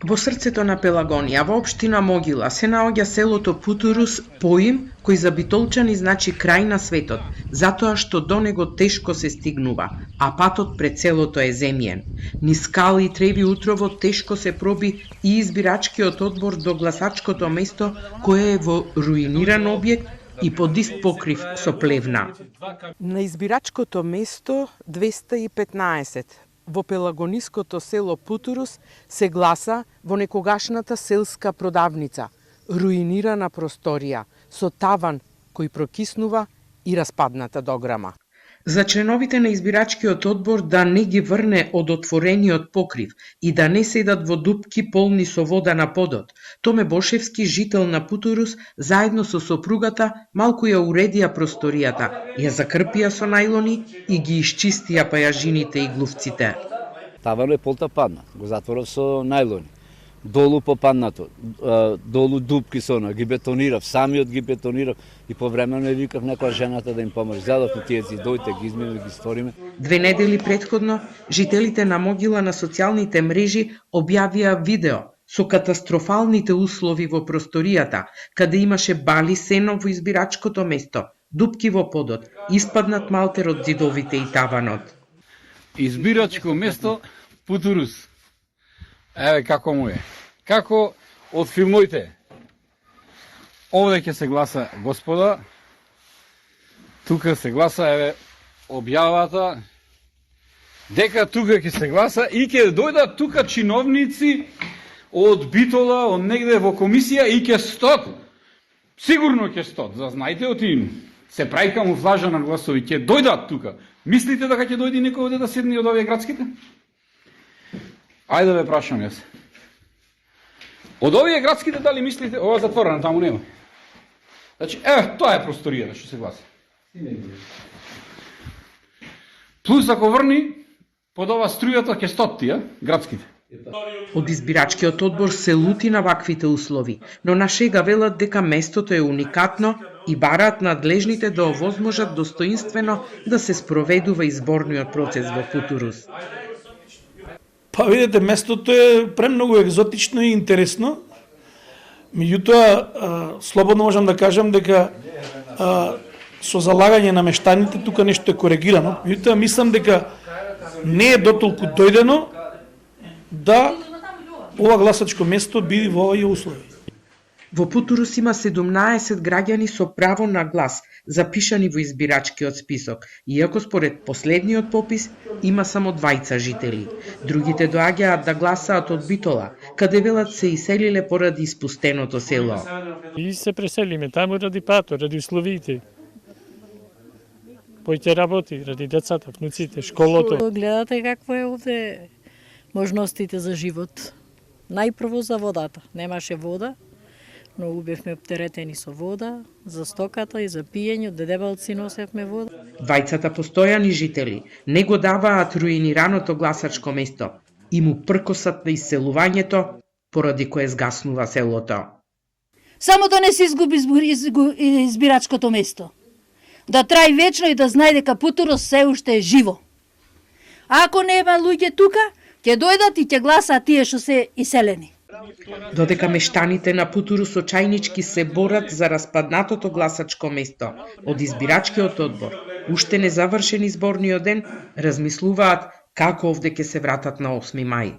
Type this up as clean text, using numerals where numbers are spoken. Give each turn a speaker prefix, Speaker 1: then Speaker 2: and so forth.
Speaker 1: Во срцето на Пелагонија, во општина Могила, се наоѓа селото Путурус, поим кој за битолчани значи крај на светот, затоа што до него тешко се стигнува, а патот пред селото е земјен. Низ скали и треви утрово тешко се проби и избирачкиот одбор до гласачкото место, кое е во руиниран објект и под ист покрив со плевна. На избирачкото место 215 во пелагониското село Путурус се гласа во некогашната селска продавница, руинирана просторија, со таван кој прокиснува и распадната дограма. За членовите на избирачкиот одбор да не ги врне од отворениот покрив и да не седат во дупки полни со вода на подот, Томе Бошевски, жител на Путурус, заедно со сопругата, малку ја уредија просторијата, ја закрпија со најлони и ги исчистија пајажините и глувците.
Speaker 2: Таванот е полта падна, го затворав со најлони. Долу попаднато, долу дупки со она, ги бетонирав, самиот ги бетонирав и повремено ја викав некоја жената да им поможе. Задовме тие си, дојте, ги измиме, ги сториме.
Speaker 1: 2 недели претходно, жителите на Могила на социјалните мрежи објавија видео со катастрофалните услови во просторијата, каде имаше бали сено во избирачкото место, дупки во подот, испаднат малтер од зидовите и таванот.
Speaker 3: Избирачко место Путурус. Еве како му е. Како од филмоите. Овде ќе се гласа господа. Тука се гласа, еве, објавата. Дека тука ќе се гласа и ќе дојдат тука чиновници од Битола, од негде во комисија и ќе стот. Сигурно ќе стот. Знаете од им. Се прави камуфлажа на гласови. Ќе дојдат тука. Мислите дека ќе дојде некој овде да седне од овие градските? Ајде да ве прашам јас. Од овие градските дали мислите, ова затворена, таму нема. Значи, тоа е просторијата што се гласа. Плюс ако врни, под ова струјата ќе стот тие, градските.
Speaker 1: Од избирачкиот одбор се лути на ваквите услови, но на шега велат дека местото е уникатно и бараат надлежните да овозможат достоинствено да се спроведува изборниот процес во Путурус.
Speaker 4: Па видите, местото е премногу екзотично и интересно. Меѓутоа, слободно можам да кажам дека со залагање на мештаните тука нешто е коригирано. Меѓутоа, мислам дека не е дотолку дојдено да ова гласачко место биде во овие услови.
Speaker 1: Во Путурус има 17 граѓани со право на глас, запишани во избирачкиот список, иако според последниот попис има само 2 жители. Другите доаѓаат да гласаат од Битола, каде велат се иселиле поради испустеното село.
Speaker 5: И се преселиме таму ради пато, ради условите. Појте работи, ради децата, внуците, школото.
Speaker 6: Гледате какво е овде можностите за живот. Најпрво за водата. Немаше вода. Многу бевме оптеретени со вода, за стоката и за пиење, од дедебалци носевме вода.
Speaker 1: 2 постојани жители не го даваат руинираното гласачко место и му пркосат на иселувањето, поради кое згаснува селото.
Speaker 7: Само да не се изгуби избирачкото место. Да трај вечно и да знае дека Путурус се уште е живо. А ако нема луѓе тука, ќе дојдат и ќе гласаат тие што се иселени.
Speaker 1: Додека мештаните на Путурус очајнички се борат за распаднатото гласачко место од избирачкиот одбор, уште не завршен изборниот ден, размислуваат како овде ќе се вратат на 8 мај.